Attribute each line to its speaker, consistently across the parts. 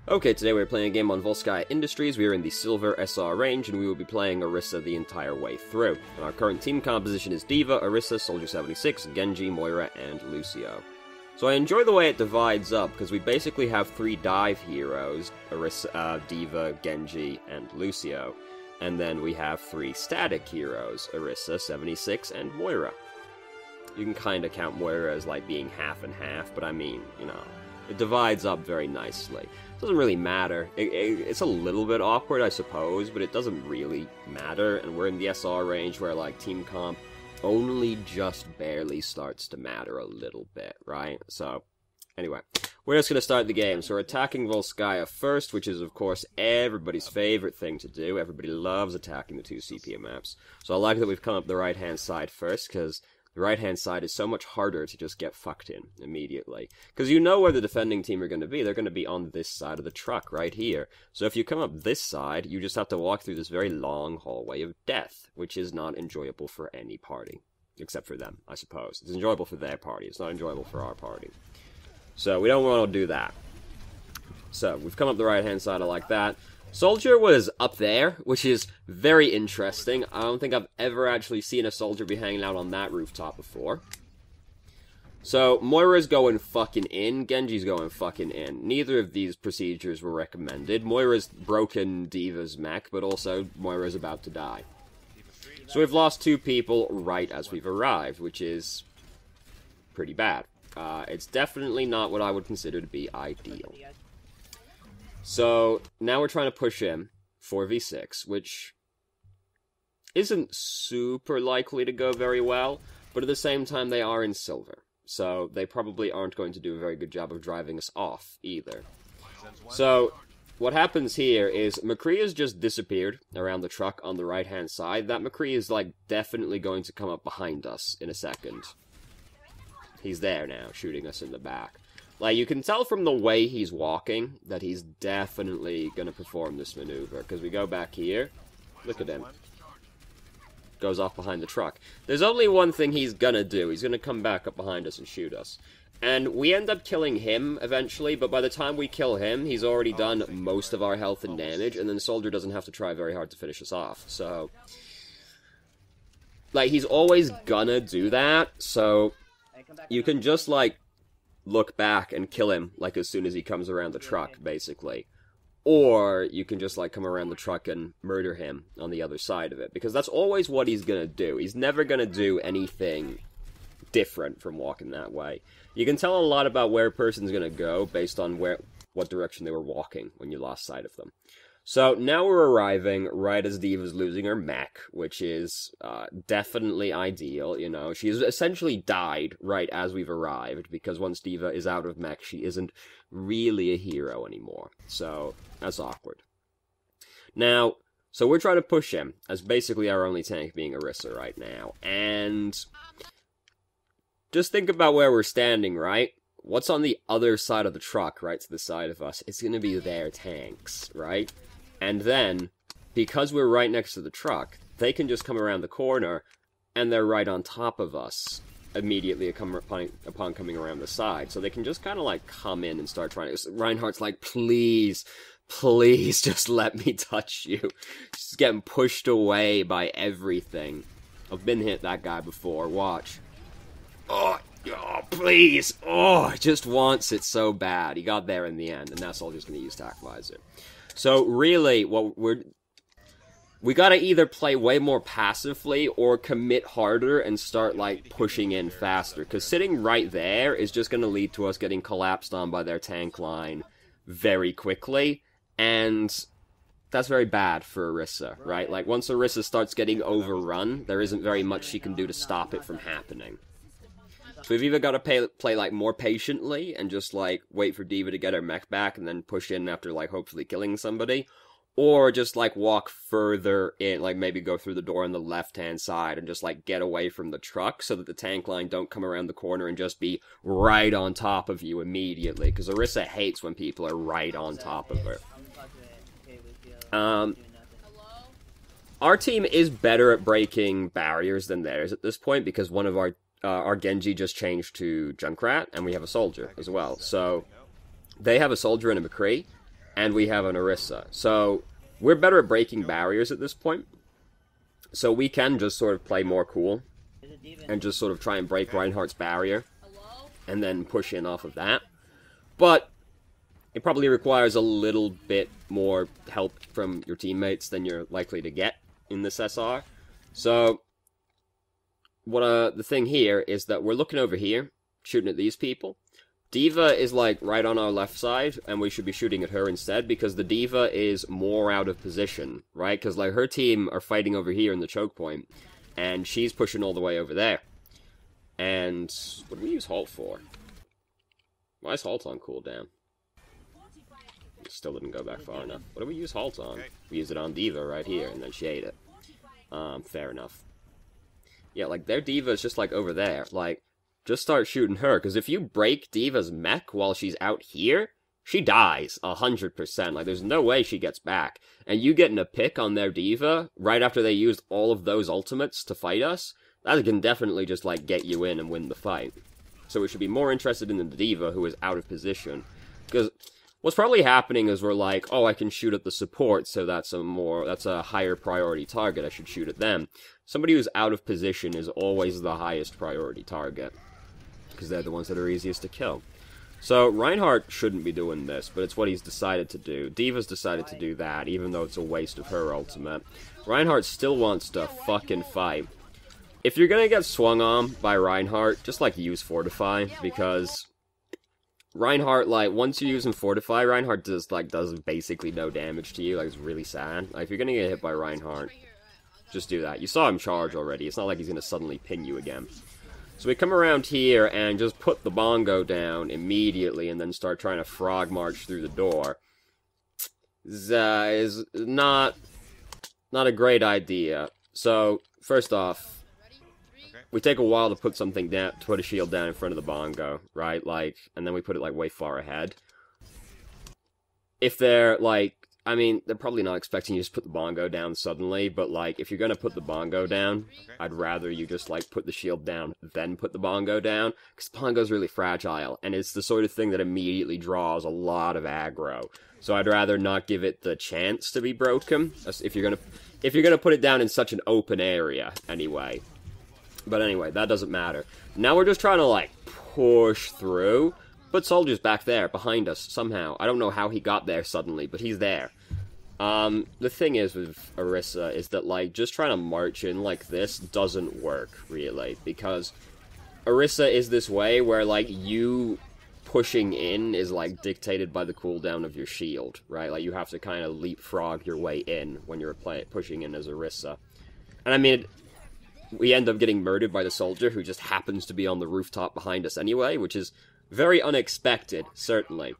Speaker 1: Okay, today we're playing a game on Volskaya Industries. We are in the Silver SR range, and we will be playing Orisa the entire way through. And our current team composition is D.Va, Orisa, Soldier 76, Genji, Moira, and Lucio. So I enjoy the way it divides up, because we basically have 3 dive heroes, Orisa, D.Va, Genji, and Lucio. And then we have 3 static heroes, Orisa, 76, and Moira. You can kind of count Moira as like being half and half, but I mean, you know, it divides up very nicely. It doesn't really matter. It's a little bit awkward, I suppose, but it doesn't really matter, and we're in the SR range where, like, team comp only just barely starts to matter a little bit, right? So, anyway, we're just going to start the game. So we're attacking Volskaya first, which is, of course, everybody's favorite thing to do. Everybody loves attacking the 2 CPM maps. So I like that we've come up the right-hand side first, because the right-hand side is so much harder to just get fucked in immediately. Because you know where the defending team are going to be. They're going to be on this side of the truck, right here. So if you come up this side, you just have to walk through this very long hallway of death, which is not enjoyable for any party. Except for them, I suppose. It's enjoyable for their party. It's not enjoyable for our party. So we don't want to do that. So we've come up the right-hand side, I like that. Soldier was up there, which is very interesting. I don't think I've ever actually seen a soldier be hanging out on that rooftop before. So, Moira's going fucking in, Genji's going fucking in. Neither of these procedures were recommended. Moira's broken D.Va's mech, but also Moira's about to die. So we've lost 2 people right as we've arrived, which is pretty bad. It's definitely not what I would consider to be ideal. So, now we're trying to push him 4v6, which isn't super likely to go very well, but at the same time they are in silver, so they probably aren't going to do a very good job of driving us off, either. So, what happens here is McCree has just disappeared around the truck on the right-hand side. That McCree is, like, definitely going to come up behind us in a second. He's there now, shooting us in the back. Like, you can tell from the way he's walking that he's definitely going to perform this maneuver. Because we go back here. Look at him. Goes off behind the truck. There's only one thing he's going to do. He's going to come back up behind us and shoot us. And we end up killing him eventually, but by the time we kill him, he's already done most of our health and damage, and then Soldier doesn't have to try very hard to finish us off. So, like, he's always gonna do that, so you can just, like, look back and kill him, like, as soon as he comes around the truck, basically. Or you can just, like, come around the truck and murder him on the other side of it. Because that's always what he's gonna do. He's never gonna do anything different from walking that way. You can tell a lot about where a person's gonna go based on what direction they were walking when you lost sight of them. So, now we're arriving right as D.Va's losing her mech, which is definitely ideal, you know. She's essentially died right as we've arrived, because once D.Va is out of mech, she isn't really a hero anymore. So, that's awkward. Now, so we're trying to push him, as basically our only tank being Orisa right now. And just think about where we're standing, right? What's on the other side of the truck, right to the side of us? It's going to be their tanks, right? And then, because we're right next to the truck, they can just come around the corner, and they're right on top of us immediately upon coming around the side. So they can just kind of, like, come in and start trying to... Reinhardt's like, please, please, just let me touch you. Just getting pushed away by everything. I've been hit that guy before, watch. Oh, please! Oh, I just wants it so bad. He got there in the end, and now Soldier's going to use Tac Visor. So, really, what we gotta either play way more passively or commit harder and start, like, pushing in faster. Because sitting right there is just gonna lead to us getting collapsed on by their tank line very quickly. And that's very bad for Orisa, right? Like, once Orisa starts getting overrun, there isn't very much she can do to stop it from happening. So we've either got to play, like, more patiently and just, like, wait for D.Va to get her mech back and then push in after, like, hopefully killing somebody. Or just, like, walk further in, like, maybe go through the door on the left-hand side and just, like, get away from the truck so that the tank line don't come around the corner and just be right on top of you immediately. Because Orisa hates when people are right on top of her. Our team is better at breaking barriers than theirs at this point because one of our Genji just changed to Junkrat, and we have a soldier as well. So, they have a soldier and a McCree, and we have an Orisa. So, we're better at breaking barriers at this point. So we can just sort of play more cool, and just sort of try and break Reinhardt's barrier, and then push in off of that. But it probably requires a little bit more help from your teammates than you're likely to get in this SR. So, the thing here is that we're looking over here, shooting at these people. D.Va is, like, right on our left side, and we should be shooting at her instead, because the D.Va is more out of position, right? Because, like, her team are fighting over here in the choke point, and she's pushing all the way over there. And what do we use Halt for? Why is Halt on cooldown? Still didn't go back far enough. What do we use Halt on? We use it on D.Va right here, and then she ate it. Fair enough. Yeah, like, their D.Va is just, like, over there. Like, just start shooting her, because if you break D.Va's mech while she's out here, she dies 100%. Like, there's no way she gets back. And you getting a pick on their D.Va right after they used all of those ultimates to fight us, that can definitely just, like, get you in and win the fight. So we should be more interested in the D.Va who is out of position. Because what's probably happening is we're like, oh, I can shoot at the support, so that's a higher priority target, I should shoot at them. Somebody who's out of position is always the highest priority target, because they're the ones that are easiest to kill. So, Reinhardt shouldn't be doing this, but it's what he's decided to do. D.Va's decided to do that, even though it's a waste of her ultimate. Reinhardt still wants to fucking fight. If you're gonna get swung on by Reinhardt, just, like, use Fortify, because Reinhardt, like, once you use him Fortify, Reinhardt does basically no damage to you. Like, it's really sad. Like, if you're gonna get hit by Reinhardt, just do that. You saw him charge already. It's not like he's gonna suddenly pin you again. So we come around here and just put the bongo down immediately and then start trying to frog march through the door. Is not a great idea. So, first off, we take a while to put something down, to put a shield down in front of the bongo, right? Like, and then we put it, like, way far ahead. If they're, like, I mean, they're probably not expecting you to just put the bongo down suddenly, but, like, if you're gonna put the bongo down, I'd rather you just, like, put the shield down, then put the bongo down, because bongo's really fragile, and it's the sort of thing that immediately draws a lot of aggro. So I'd rather not give it the chance to be broken, if you're gonna put it down in such an open area, anyway. But anyway, that doesn't matter. Now we're just trying to, like, push through. But Soldier's back there, behind us, somehow. I don't know how he got there suddenly, but he's there. The thing is with Orisa is that, like, just trying to march in like this doesn't work, really. Because Orisa is this way where, like, you pushing in is, like, dictated by the cooldown of your shield, right? Like, you have to kind of leapfrog your way in when you're pushing in as Orisa. And I mean, we end up getting murdered by the Soldier, who just happens to be on the rooftop behind us anyway, which is very unexpected, certainly.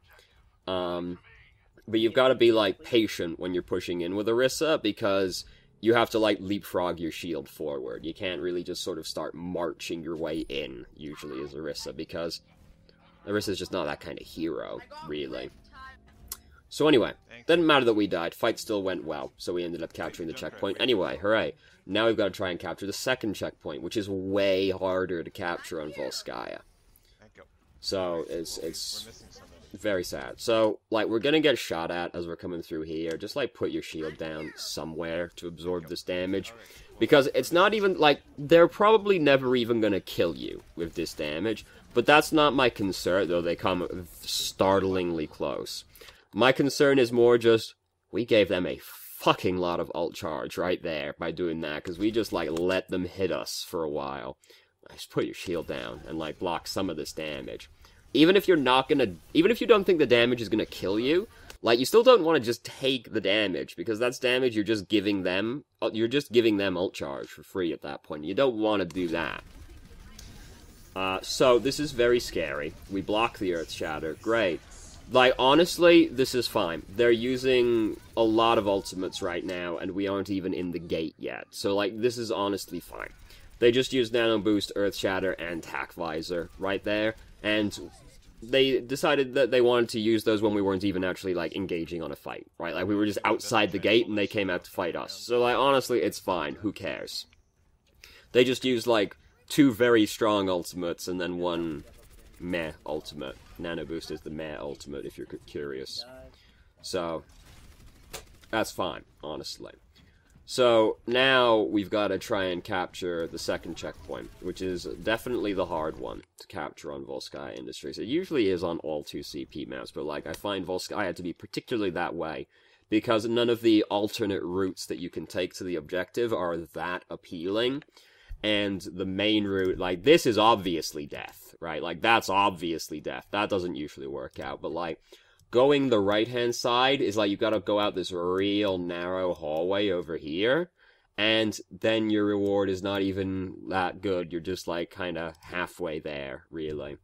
Speaker 1: But you've got to be, like, patient when you're pushing in with Orisa, because you have to, like, leapfrog your shield forward. You can't really just sort of start marching your way in, usually, as Orisa, because Orisa's just not that kind of hero, really. So anyway, didn't matter that we died. Fight still went well, so we ended up capturing the checkpoint. Anyway, hooray. Now we've got to try and capture the second checkpoint, which is way harder to capture on Volskaya. So, it's very sad. So, like, we're gonna get shot at as we're coming through here. Just, like, put your shield down somewhere to absorb this damage. Because it's not even, like, they're probably never even gonna kill you with this damage. But that's not my concern, though they come startlingly close. My concern is more just, we gave them a fucking lot of ult charge right there by doing that. Because we just, like, let them hit us for a while. Just put your shield down and, like, block some of this damage. Even if you're not gonna, even if you don't think the damage is gonna kill you, like, you still don't want to just take the damage, because that's damage you're just giving them ult charge for free at that point. You don't want to do that. So, this is very scary. We block the Earth Shatter. Great. Like, honestly, this is fine. They're using a lot of ultimates right now, and we aren't even in the gate yet. So, like, this is honestly fine. They just used Nano Boost, Earth Shatter, and Tack Visor right there, and they decided that they wanted to use those when we weren't even actually, like, engaging on a fight, right? Like, we were just outside the gate, and they came out to fight us. So, like, honestly, it's fine. Who cares? They just used, like, 2 very strong ultimates, and then 1 meh ultimate. Nano Boost is the meh ultimate, if you're curious. So, that's fine, honestly. So, now we've got to try and capture the second checkpoint, which is definitely the hard one to capture on Volskaya Industries. It usually is on all 2CP maps, but, like, I find Volskaya to be particularly that way, because none of the alternate routes that you can take to the objective are that appealing, and the main route, like, this is obviously death, right? Like, that's obviously death. That doesn't usually work out, but, like, going the right-hand side is like, you've got to go out this real narrow hallway over here, and then your reward is not even that good. You're just, like, kind of halfway there, really.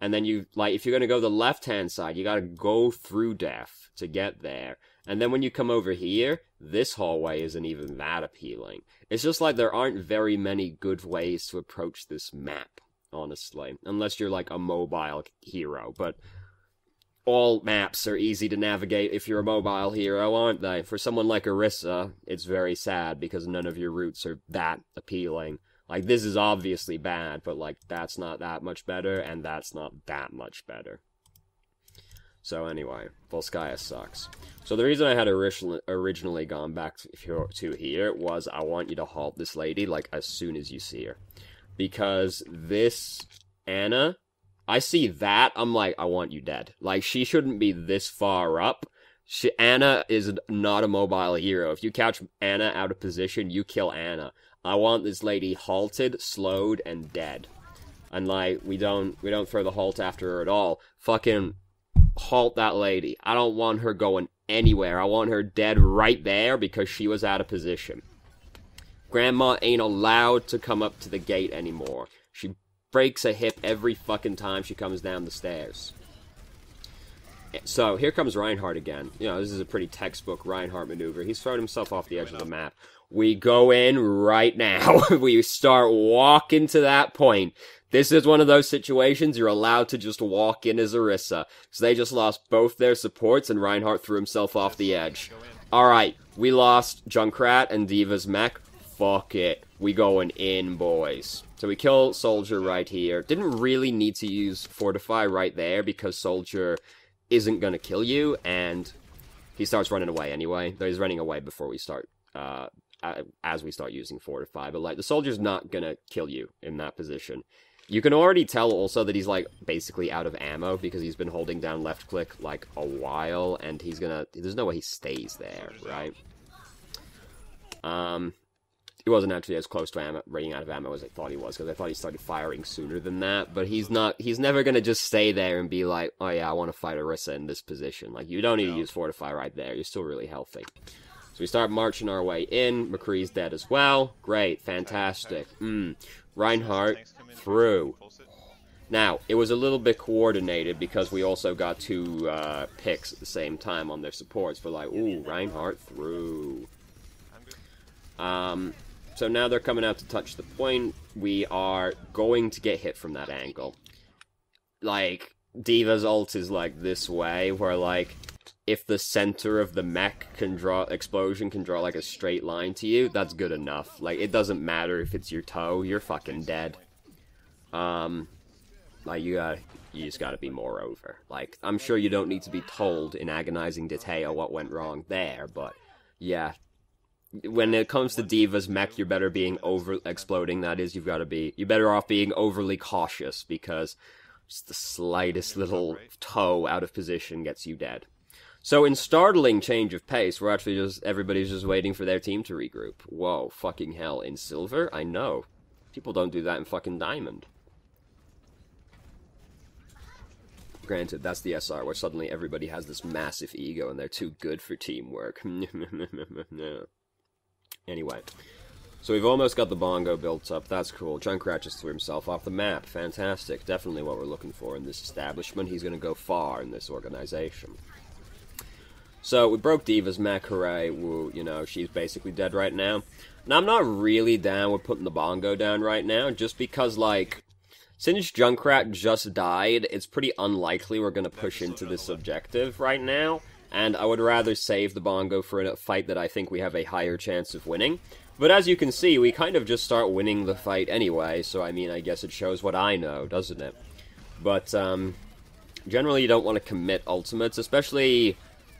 Speaker 1: And then you, like, if you're going to go the left-hand side, you got to go through death to get there. And then when you come over here, this hallway isn't even that appealing. It's just like there aren't very many good ways to approach this map, honestly. Unless you're, like, a mobile hero, but all maps are easy to navigate if you're a mobile hero, aren't they? For someone like Orisa, it's very sad because none of your routes are that appealing. Like, this is obviously bad, but, like, that's not that much better, and that's not that much better. So anyway, Volskaya sucks. So the reason I had originally gone back to here was I want you to halt this lady, like, as soon as you see her. Because this Anna, I see that, I'm like, I want you dead. Like, she shouldn't be this far up. Anna is not a mobile hero. If you catch Anna out of position, you kill Anna. I want this lady halted, slowed, and dead. And, like, we don't throw the halt after her at all. Fucking halt that lady. I don't want her going anywhere. I want her dead right there because she was out of position. Grandma ain't allowed to come up to the gate anymore. She breaks a hip every fucking time she comes down the stairs. So, here comes Reinhardt again. You know, this is a pretty textbook Reinhardt maneuver. He's thrown himself off the edge of the map. We go in right now. We start walking to that point. This is one of those situations you're allowed to just walk in as Orisa. So they just lost both their supports and Reinhardt threw himself off the edge. Alright, we lost Junkrat and Diva's mech. Fuck it. We going in, boys. So we kill Soldier right here. Didn't really need to use Fortify right there because Soldier isn't gonna kill you, and he starts running away anyway. Though he's running away before we start, as we start using Fortify. But, like, the Soldier's not gonna kill you in that position. You can already tell also that he's, like, basically out of ammo because he's been holding down left click, like, a while, and he's gonna, there's no way he stays there, right? He wasn't actually as close to running out of ammo as I thought he was, because I thought he started firing sooner than that, but he's never gonna just stay there and be like, oh yeah, I want to fight Orisa in this position. Like, you don't need to use Fortify right there, you're still really healthy. So we start marching our way in, McCree's dead as well, great, fantastic, Reinhardt through. Now, it was a little bit coordinated because we also got two picks at the same time on their supports, but like, ooh, Reinhardt through. So now they're coming out to touch the point. We are going to get hit from that angle. Like, Diva's ult is like this way, where like, if the center of the mech explosion can draw like a straight line to you, that's good enough. Like, it doesn't matter if it's your toe, you're fucking dead. Like, you just gotta be more over. Like, I'm sure you don't need to be told in agonizing detail what went wrong there, but yeah. When it comes to Diva's mech, you're better being exploding, that is, you're better off being overly cautious, because just the slightest little toe out of position gets you dead. So in startling change of pace, we're actually everybody's just waiting for their team to regroup. Whoa, fucking hell, in Silver? I know. People don't do that in fucking Diamond. Granted, that's the SR, where suddenly everybody has this massive ego and they're too good for teamwork. Anyway, so we've almost got the bongo built up. That's cool. Junkrat just threw himself off the map. Fantastic. Definitely what we're looking for in this establishment. He's going to go far in this organization. So, we broke Diva's mech, hooray. Woo, you know, she's basically dead right now. Now, I'm not really down with putting the bongo down right now, just because, like, since Junkrat just died, it's pretty unlikely we're going to push into this objective right now. And I would rather save the bongo for a fight that I think we have a higher chance of winning. But as you can see, we kind of just start winning the fight anyway, so I mean, I guess it shows what I know, doesn't it? But, generally you don't want to commit ultimates, especially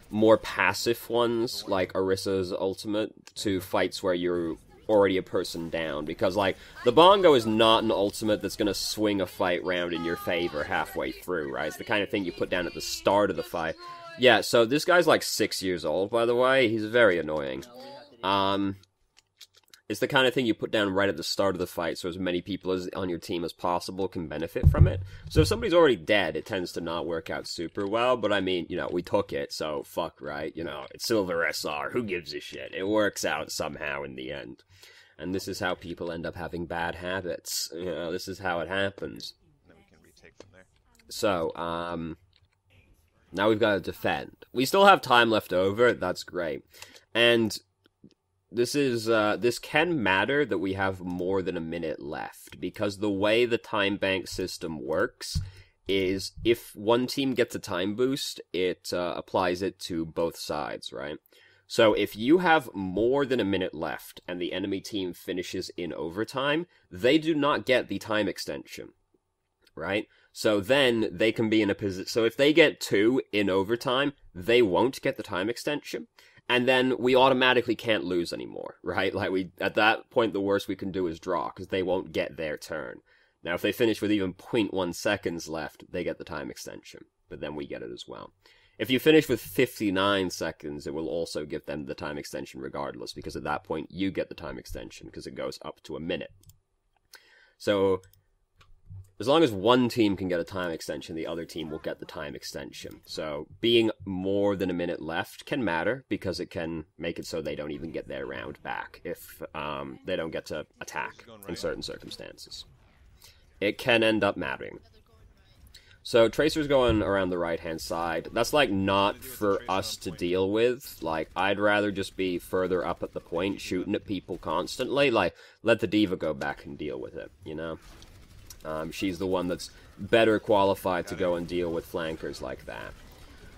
Speaker 1: more passive ones, like Orisa's ultimate, to fights where you're already a person down, because, like, the Bongo is not an ultimate that's gonna swing a fight round in your favor halfway through, right? It's the kind of thing you put down at the start of the fight. Yeah, so this guy's like 6 years old, by the way. He's very annoying. It's the kind of thing you put down right at the start of the fight, so as many people as on your team as possible can benefit from it. So if somebody's already dead, it tends to not work out super well, but I mean, you know, we took it, so fuck, right? You know, it's Silver SR, who gives a shit? It works out somehow in the end. And this is how people end up having bad habits. You know, this is how it happens.
Speaker 2: Then we can retake them there.
Speaker 1: So, now we've got to defend. We still have time left over, that's great. And this can matter that we have more than a minute left, because the way the time bank system works is if one team gets a time boost, it applies it to both sides, right? So if you have more than a minute left and the enemy team finishes in overtime, they do not get the time extension, right? So then they can be in a position, so if they get 2 in overtime, they won't get the time extension. And then we automatically can't lose anymore, right? Like, at that point, the worst we can do is draw, because they won't get their turn. Now, if they finish with even 0.1 seconds left, they get the time extension. But then we get it as well. If you finish with 59 seconds, it will also give them the time extension regardless, because at that point, you get the time extension, because it goes up to a minute. So, as long as one team can get a time extension, the other team will get the time extension. So, being more than a minute left can matter, because it can make it so they don't even get their round back if they don't get to attack in certain circumstances. It can end up mattering. So, Tracer's going around the right-hand side. That's, like, not for us to deal with. Like, I'd rather just be further up at the point, shooting at people constantly. Like, let the D.Va go back and deal with it, you know? She's the one that's better qualified to go and deal with flankers like that.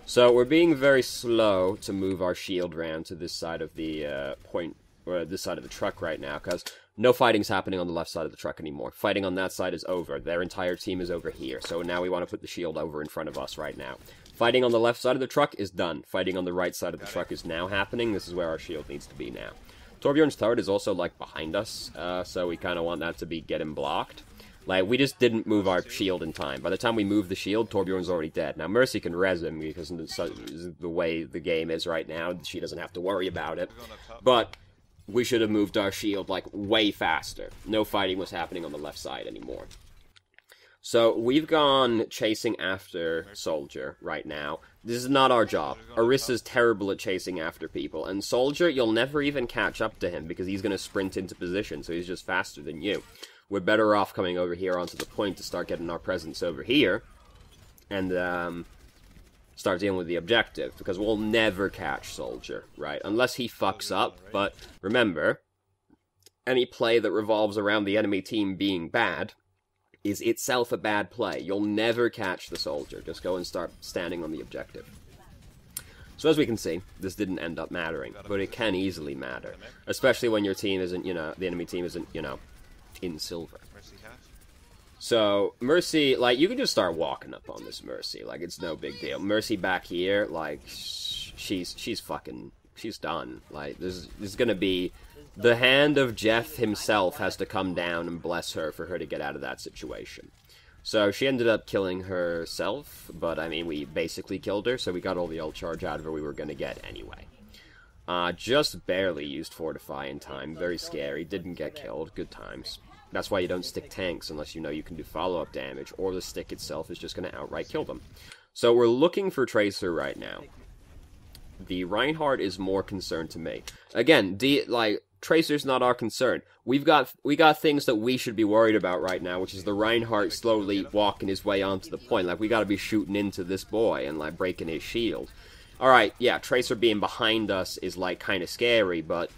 Speaker 1: So we're being very slow to move our shield round to this side of the point, or this side of the truck right now, because no fighting's happening on the left side of the truck anymore. Fighting on that side is over. Their entire team is over here, so now we want to put the shield over in front of us right now. Fighting on the left side of the truck is done. Fighting on the right side of the truck is now happening. This is where our shield needs to be now. Torbjorn's turret is also, like, behind us, so we kind of want that to be getting blocked. Like, we just didn't move our shield in time. By the time we move the shield, Torbjorn's already dead. Now, Mercy can res him, because the way the game is right now, she doesn't have to worry about it. But we should have moved our shield, like, way faster. No fighting was happening on the left side anymore. So, we've gone chasing after Soldier right now. This is not our job. Orisa's terrible at chasing after people. And Soldier, you'll never even catch up to him, because he's going to sprint into position, so he's just faster than you. We're better off coming over here onto the point to start getting our presence over here, and start dealing with the objective, because we'll never catch Soldier, right? Unless he fucks up, but remember, any play that revolves around the enemy team being bad is itself a bad play. You'll never catch the Soldier. Just go and start standing on the objective. So as we can see, this didn't end up mattering, but it can easily matter, especially when your team isn't, you know, the enemy team isn't, you know, in silver. So, Mercy, like, you can just start walking up on this Mercy, like, it's no big deal. Mercy back here, like, she's done. Like, there's gonna be, the hand of Jeff himself has to come down and bless her for her to get out of that situation. So, she ended up killing herself, but, I mean, we basically killed her, so we got all the ult charge out of her we were gonna get anyway. Just barely used Fortify in time, very scary, didn't get killed, good times. That's why you don't stick tanks unless you know you can do follow-up damage, or the stick itself is just going to outright kill them. So we're looking for Tracer right now. The Reinhardt is more concerned to me. Again, Tracer's not our concern. We got things that we should be worried about right now, which is the Reinhardt slowly walking his way onto the point. Like, we got to be shooting into this boy and, like, breaking his shield. Alright, yeah, Tracer being behind us is, like, kind of scary, but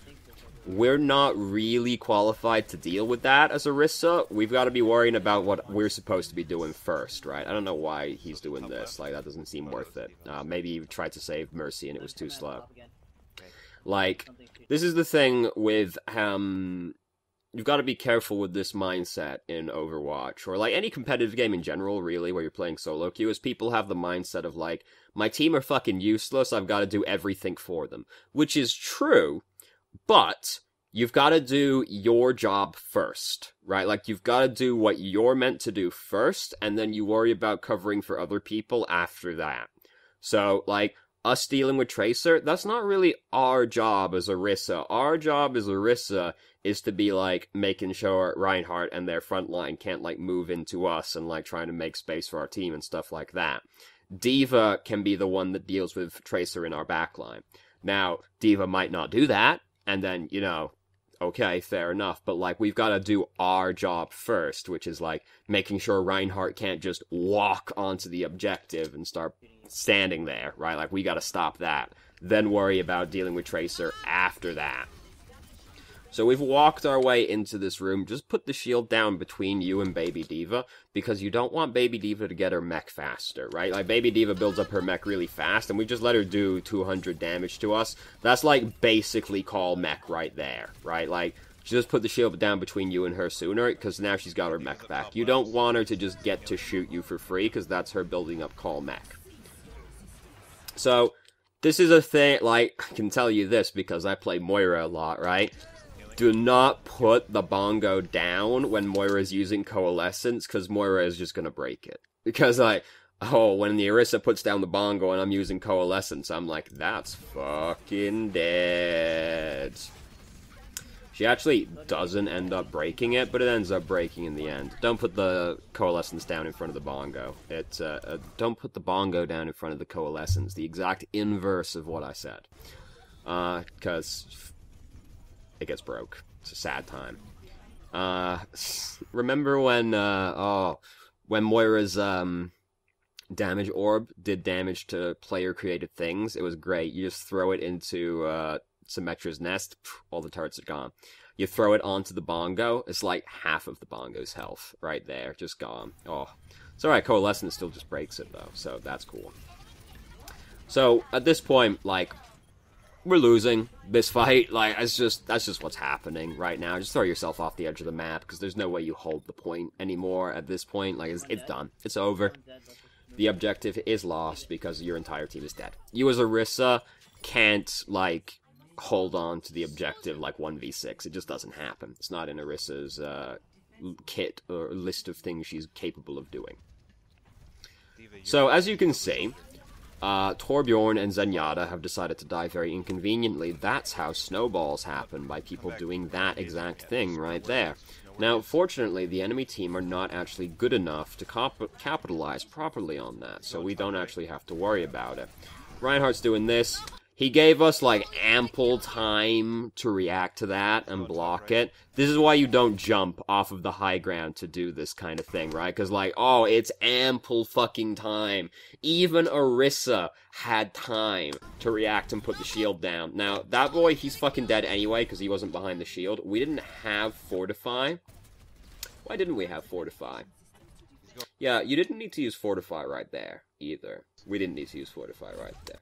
Speaker 1: we're not really qualified to deal with that as Orisa. We've got to be worrying about what we're supposed to be doing first, right? I don't know why he's doing this. Like, that doesn't seem worth it. Maybe he tried to save Mercy and it was too slow. Like, this is the thing with you've got to be careful with this mindset in Overwatch, or like any competitive game in general, really, where you're playing solo queue, is people have the mindset of like, my team are fucking useless, I've got to do everything for them. Which is true, but you've got to do your job first, right? Like, you've got to do what you're meant to do first, and then you worry about covering for other people after that. So, like, us dealing with Tracer, that's not really our job as Orisa. Our job as Orisa is to be, like, making sure Reinhardt and their front line can't, like, move into us and, like, trying to make space for our team and stuff like that. D.Va can be the one that deals with Tracer in our backline. Now, D.Va might not do that, and then, you know, okay, fair enough, but, like, we've got to do our job first, which is, like, making sure Reinhardt can't just walk onto the objective and start standing there, right? Like, we got to stop that. Then worry about dealing with Tracer after that. So we've walked our way into this room. Just put the shield down between you and Baby D.Va, because you don't want Baby D.Va to get her mech faster, right? Like, Baby D.Va builds up her mech really fast, and we just let her do 200 damage to us. That's, like, basically call mech right there, right? Like, just put the shield down between you and her sooner, because now she's got her mech back. You don't want her to just get to shoot you for free, because that's her building up call mech. So, this is a thing, like, I can tell you this, because I play Moira a lot, right? Do not put the bongo down when Moira's using Coalescence, because Moira is just gonna break it. Because, like, oh, when the Orisa puts down the bongo and I'm using Coalescence, I'm like, that's fucking dead. She actually doesn't end up breaking it, but it ends up breaking in the end. Don't put the Coalescence down in front of the bongo. Don't put the bongo down in front of the Coalescence. The exact inverse of what I said. Because it gets broke. It's a sad time. Remember when, when Moira's, damage orb did damage to player-created things? It was great. You just throw it into, Symmetra's nest, all the turrets are gone. You throw it onto the bongo, it's like half of the bongo's health right there, just gone. Oh. It's alright, Coalescence still just breaks it, though, so that's cool. So, at this point, like, we're losing this fight. Like, that's just what's happening right now. Just throw yourself off the edge of the map, because there's no way you hold the point anymore at this point. Like, it's done. It's over. The objective is lost because your entire team is dead. You as Orisa can't, like, hold on to the objective like 1v6. It just doesn't happen. It's not in Orisa's kit or list of things she's capable of doing. So, as you can see, Torbjorn and Zenyatta have decided to die very inconveniently. That's how snowballs happen, by people doing that exact thing right there. Now, fortunately, the enemy team are not actually good enough to capitalize properly on that, so we don't actually have to worry about it. Reinhardt's doing this. He gave us, like, ample time to react to that and block it. This is why you don't jump off of the high ground to do this kind of thing, right? Because, like, oh, it's ample fucking time. Even Orisa had time to react and put the shield down. Now, that boy, he's fucking dead anyway, because he wasn't behind the shield. We didn't have Fortify. Why didn't we have Fortify? Yeah, you didn't need to use Fortify right there, either. We didn't need to use Fortify right there.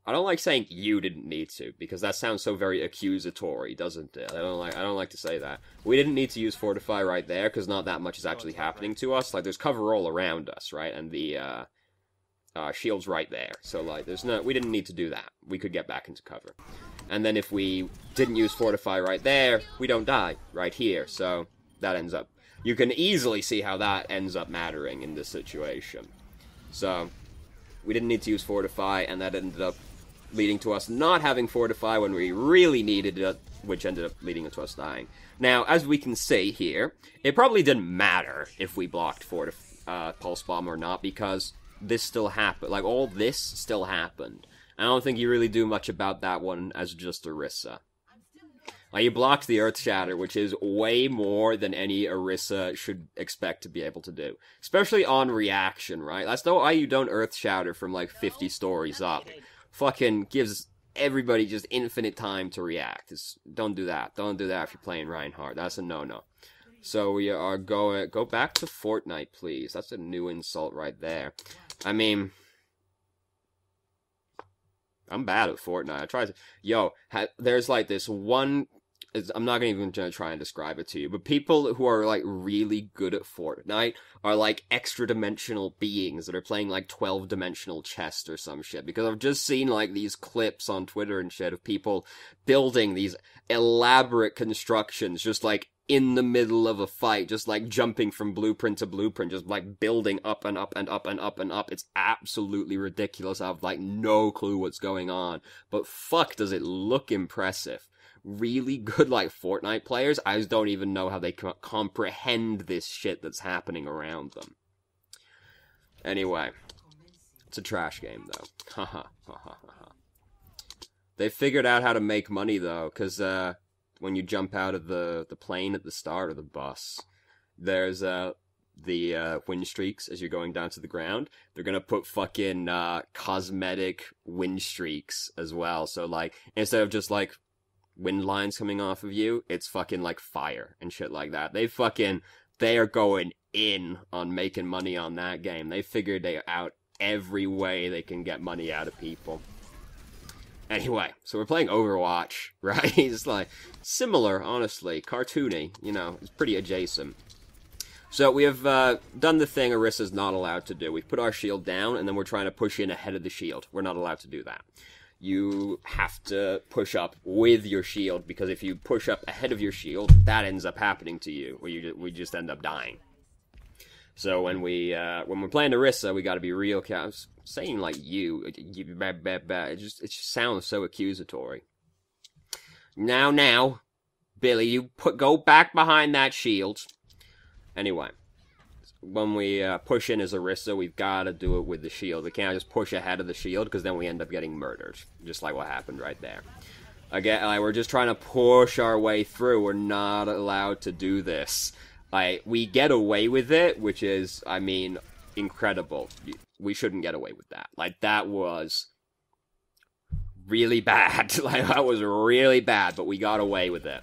Speaker 1: I don't like saying you didn't need to, because that sounds so very accusatory, doesn't it? I don't like to say that. We didn't need to use Fortify right there, because not that much is actually happening to us. Like, there's cover all around us, right? And the, shield's right there. So, like, we didn't need to do that. We could get back into cover. And then if we didn't use Fortify right there, we don't die right here. So, that ends up... You can easily see how that ends up mattering in this situation. So, we didn't need to use Fortify, and that ended up leading to us not having Fortify when we really needed it, which ended up leading to us dying. Now, as we can see here, it probably didn't matter if we blocked Pulse Bomb or not, because this still happened. Like, all this still happened. I don't think you really do much about that one as just Orisa. Like, you blocked the Earth Shatter, which is way more than any Orisa should expect to be able to do. Especially on reaction, right? That's why you don't Earth Shatter from, like, 50 stories up. Fucking gives everybody just infinite time to react. Don't do that. Don't do that if you're playing Reinhardt. That's a no-no. So we are going... Go back to Fortnite, please. That's a new insult right there. I mean... I'm bad at Fortnite. I tried to... Yo, there's like this one I'm not even going to try and describe it to you, but people who are, like, really good at Fortnite are, like, extra-dimensional beings that are playing, like, 12-dimensional chess or some shit, because I've just seen, like, these clips on Twitter and shit of people building these elaborate constructions just, like, in the middle of a fight, just, like, jumping from blueprint to blueprint, just, like, building up and up and up and up and up. It's absolutely ridiculous. I have, like, no clue what's going on, but fuck does it look impressive. Really good, like, Fortnite players, I just don't even know how they comprehend this shit that's happening around them. Anyway, it's a trash game, though. Haha, haha, haha. They figured out how to make money, though, because, when you jump out of the plane at the start, or the bus, there's, the wind streaks as you're going down to the ground. They're gonna put fucking, cosmetic wind streaks as well, so, like, instead of just, like, wind lines coming off of you, it's fucking like fire and shit like that. They are going in on making money on that game. They figured out every way they can get money out of people. Anyway, so we're playing Overwatch, right? It's like similar, honestly, cartoony, you know, it's pretty adjacent. So we have done the thing Orisa's not allowed to do. We've put our shield down, and then we're trying to push in ahead of the shield. We're not allowed to do that. You have to push up with your shield, because if you push up ahead of your shield, that ends up happening to you, where we just end up dying. So when we're playing Orisa, we gotta be real careful. Saying like it just sounds so accusatory. Now, Billy, you go back behind that shield. Anyway. When we push in as Orisa, we've got to do it with the shield. We can't just push ahead of the shield, because then we end up getting murdered. Just like what happened right there. Again, like, we're just trying to push our way through. We're not allowed to do this. Like, we get away with it, which is, I mean, incredible. We shouldn't get away with that. Like, that was really bad. Like, that was really bad, but we got away with it.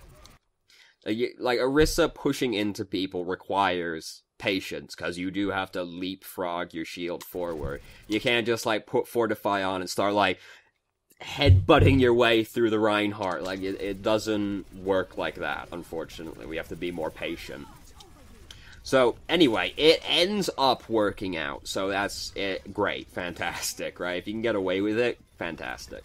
Speaker 1: Like, Orisa pushing into people requires patience, because you do have to leapfrog your shield forward. You can't just, like, put Fortify on and start, like, headbutting your way through the Reinhardt. Like, it doesn't work like that, unfortunately. We have to be more patient. So, anyway, it ends up working out, so that's it. Great, fantastic, right? If you can get away with it, fantastic.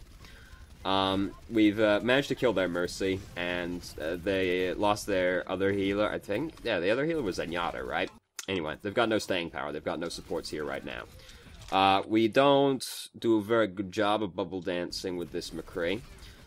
Speaker 1: We've managed to kill their Mercy, and they lost their other healer, I think. Yeah, the other healer was Zenyatta, right? Anyway, they've got no staying power. They've got no supports here right now. We don't do a very good job of bubble dancing with this McCree.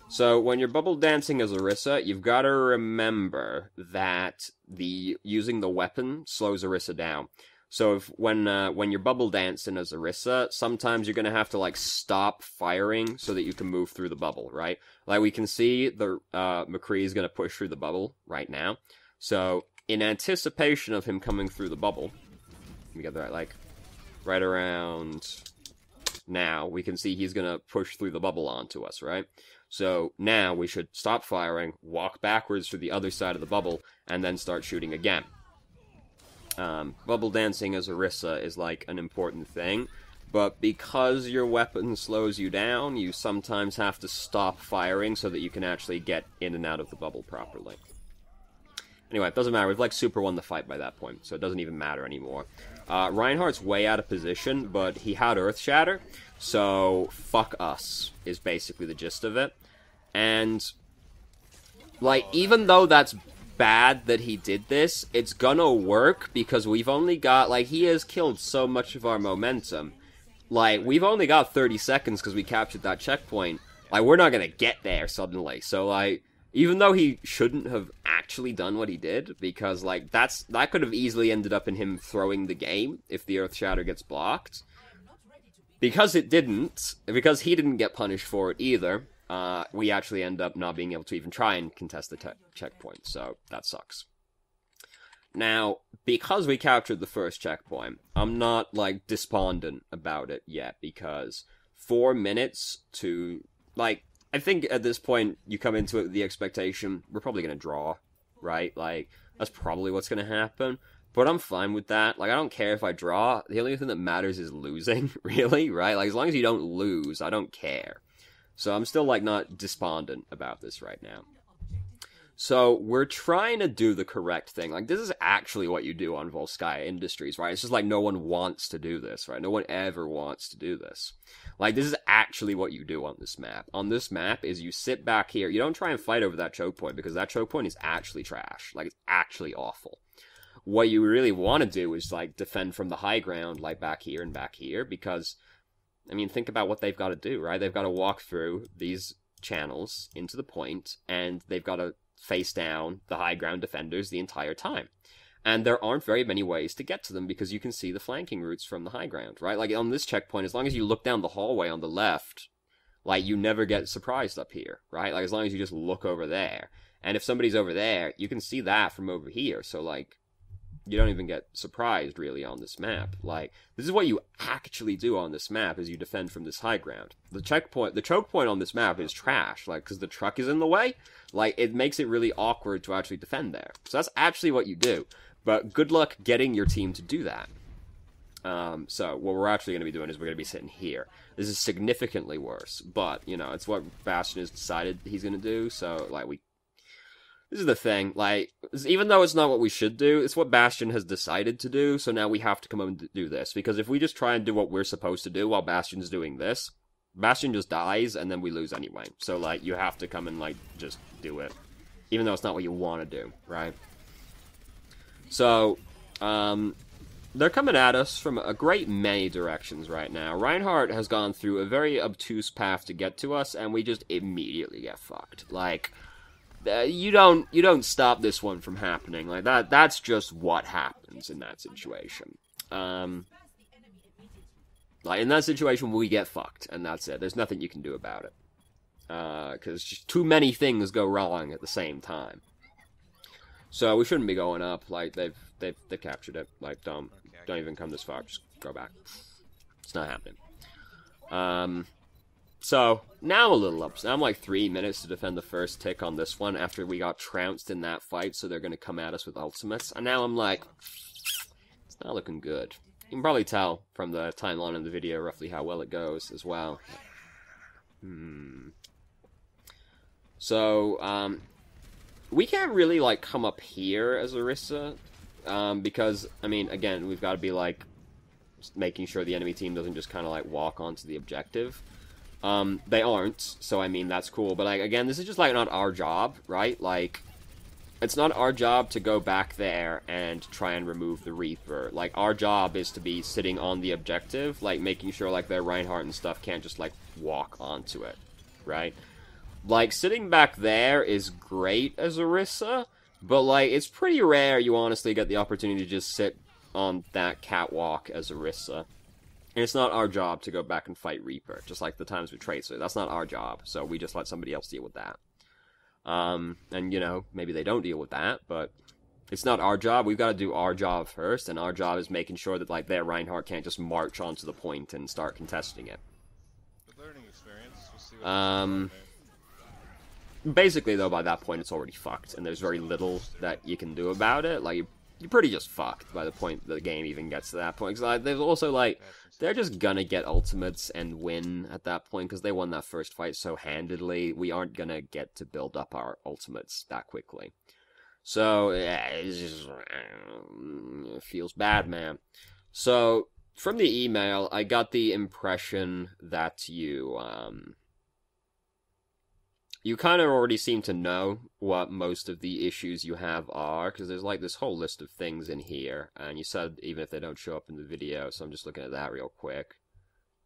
Speaker 1: So, when you're bubble dancing as Orisa, you've got to remember that using the weapon slows Orisa down. So when you're bubble dancing as Orisa, sometimes you're gonna have to, like, stop firing so that you can move through the bubble, right? Like, we can see the McCree is gonna push through the bubble right now. So in anticipation of him coming through the bubble, we get that, like, right around now, we can see he's gonna push through the bubble onto us, right? So now we should stop firing, walk backwards to the other side of the bubble, and then start shooting again. Bubble dancing as Orisa is, like, an important thing, but because your weapon slows you down, you sometimes have to stop firing so that you can actually get in and out of the bubble properly. Anyway, it doesn't matter. We've, like, super won the fight by that point, so it doesn't even matter anymore. Reinhardt's way out of position, but he had Earth Shatter, so fuck us is basically the gist of it. And, like, even though that's bad that he did this, it's gonna work, because we've only got, like, he has killed so much of our momentum. Like, we've only got 30 seconds because we captured that checkpoint. Like, we're not gonna get there suddenly. So, like, even though he shouldn't have actually done what he did, because, like, that could have easily ended up in him throwing the game if the Earth Shatter gets blocked. Because it didn't, because he didn't get punished for it either, we actually end up not being able to even try and contest the checkpoint, so that sucks. Now, because we captured the first checkpoint, I'm not, like, despondent about it yet, because 4 minutes to, like, I think at this point, you come into it with the expectation, we're probably gonna draw, right? Like, that's probably what's gonna happen, but I'm fine with that. Like, I don't care if I draw, the only thing that matters is losing, really, right? Like, as long as you don't lose, I don't care. So I'm still, like, not despondent about this right now. So we're trying to do the correct thing. Like, this is actually what you do on Volskaya Industries, right? It's just like no one wants to do this, right? No one ever wants to do this. Like, this is actually what you do on this map. On this map is you sit back here. You don't try and fight over that choke point, because that choke point is actually trash. Like, it's actually awful. What you really want to do is, like, defend from the high ground, like back here, because, I mean, think about what they've got to do, right? They've got to walk through these channels into the point, and they've got to face down the high ground defenders the entire time. And there aren't very many ways to get to them because you can see the flanking routes from the high ground, right? Like on this checkpoint, as long as you look down the hallway on the left, like you never get surprised up here, right? Like as long as you just look over there. And if somebody's over there, you can see that from over here. So like, you don't even get surprised really on this map. Like, this is what you actually do on this map is you defend from this high ground. The choke point on this map is trash, like, because the truck is in the way. Like, it makes it really awkward to actually defend there. So that's actually what you do. But good luck getting your team to do that. So what we're actually going to be doing is we're going to be sitting here. This is significantly worse, but, you know, it's what Bastion has decided he's going to do, so, like, this is the thing, like, even though it's not what we should do, it's what Bastion has decided to do, so now we have to come and do this. Because if we just try and do what we're supposed to do while Bastion's doing this, Bastion just dies, and then we lose anyway. So, like, you have to come and, like, just do it. Even though it's not what you want to do, right? So, they're coming at us from a great many directions right now. Reinhardt has gone through a very obtuse path to get to us, and we just immediately get fucked. Like, you don't stop this one from happening. Like, that's just what happens in that situation. Like, in that situation, we get fucked, and that's it. There's nothing you can do about it. Because just too many things go wrong at the same time. So, we shouldn't be going up. Like, they've captured it. Like, don't even come this far. Just go back. It's not happening. So, now I'm a little upset. Now I'm like 3 minutes to defend the first tick on this one after we got trounced in that fight, so they're going to come at us with ultimates. And now I'm like, it's not looking good. You can probably tell from the timeline in the video roughly how well it goes as well. So, we can't really, like, come up here as Orisa, because, I mean, again, we've got to be, like, making sure the enemy team doesn't just kind of, like, walk onto the objective. They aren't, so I mean, that's cool, but, like, again, this is just, like, not our job, right? Like, it's not our job to go back there and try and remove the Reaper. Like, our job is to be sitting on the objective, like, making sure, like, their Reinhardt and stuff can't just, like, walk onto it, right? Like, sitting back there is great as Orisa, but, like, it's pretty rare you honestly get the opportunity to just sit on that catwalk as Orisa. And it's not our job to go back and fight Reaper, just like the times with Tracer. That's not our job, so we just let somebody else deal with that. And, you know, maybe they don't deal with that, but it's not our job. We've got to do our job first, and our job is making sure that, like, their Reinhardt can't just march onto the point and start contesting it.
Speaker 2: Good learning experience. We'll see what
Speaker 1: basically, though, by that point, it's already fucked, and there's very little that you can do about it. Like, you're pretty just fucked by the point the game even gets to that point. Because, like, there's also, like, they're just gonna get ultimates and win at that point, because they won that first fight so handedly. We aren't gonna get to build up our ultimates that quickly. So, yeah, it's just, it feels bad, man. So, from the email, I got the impression that you kind of already seem to know what most of the issues you have are, because there's like this whole list of things in here, and you said even if they don't show up in the video, so I'm just looking at that real quick.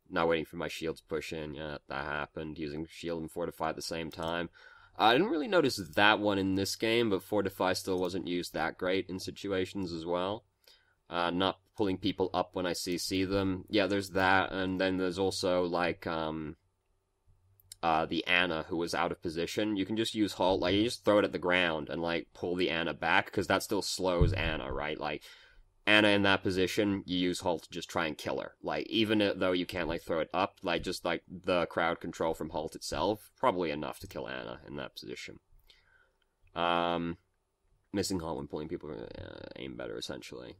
Speaker 1: Not waiting for my shield to push in, yeah, that happened, using shield and fortify at the same time. I didn't really notice that one in this game, but fortify still wasn't used that great in situations as well. Not pulling people up when I CC them, yeah, there's that, and then there's also, like, the Ana who was out of position. You can just use halt, like, you just throw it at the ground and, like, pull the Ana back, because that still slows Ana, right? Like, Ana in that position, you use halt to just try and kill her. Like, even though you can't, like, throw it up, like, just, like, the crowd control from halt itself, probably enough to kill Ana in that position. Missing halt when pulling people aim better, essentially.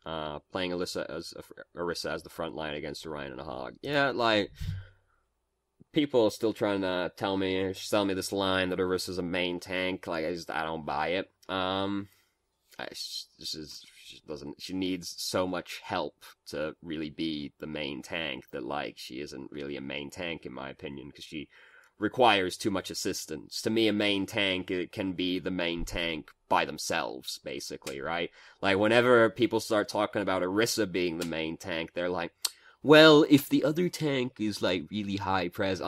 Speaker 1: Playing Orisa as the front line against Orion and a Hog. Yeah, like, people are still trying to tell me this line that Orisa's a main tank. Like, I don't buy it. She needs so much help to really be the main tank that, like, she isn't really a main tank, in my opinion, because she requires too much assistance. To me, a main tank, it can be the main tank by themselves, basically, right? Like, whenever people start talking about Orisa being the main tank, they're like, well, if the other tank is, like, really high pres,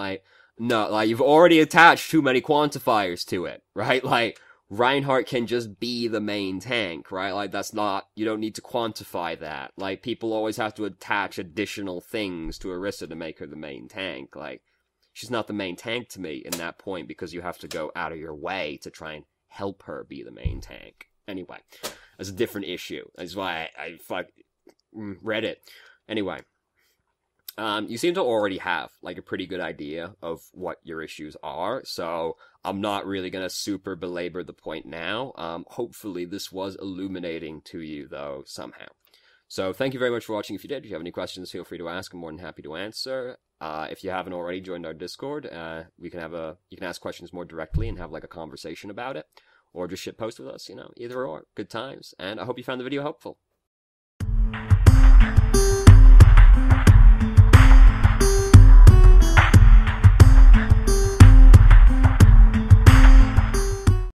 Speaker 1: no, like, you've already attached too many quantifiers to it, right? Like, Reinhardt can just be the main tank, right? Like, you don't need to quantify that. Like, people always have to attach additional things to Orisa to make her the main tank. Like, she's not the main tank to me in that point because you have to go out of your way to try and help her be the main tank. Anyway, that's a different issue. That's why I read it. Anyway. You seem to already have, like, a pretty good idea of what your issues are, so I'm not really gonna super belabor the point now. Hopefully this was illuminating to you, though, somehow. So, thank you very much for watching. If you did, if you have any questions, feel free to ask. I'm more than happy to answer. If you haven't already joined our Discord, you can ask questions more directly and have, like, a conversation about it, or just shitpost with us, either or. Good times, and I hope you found the video helpful.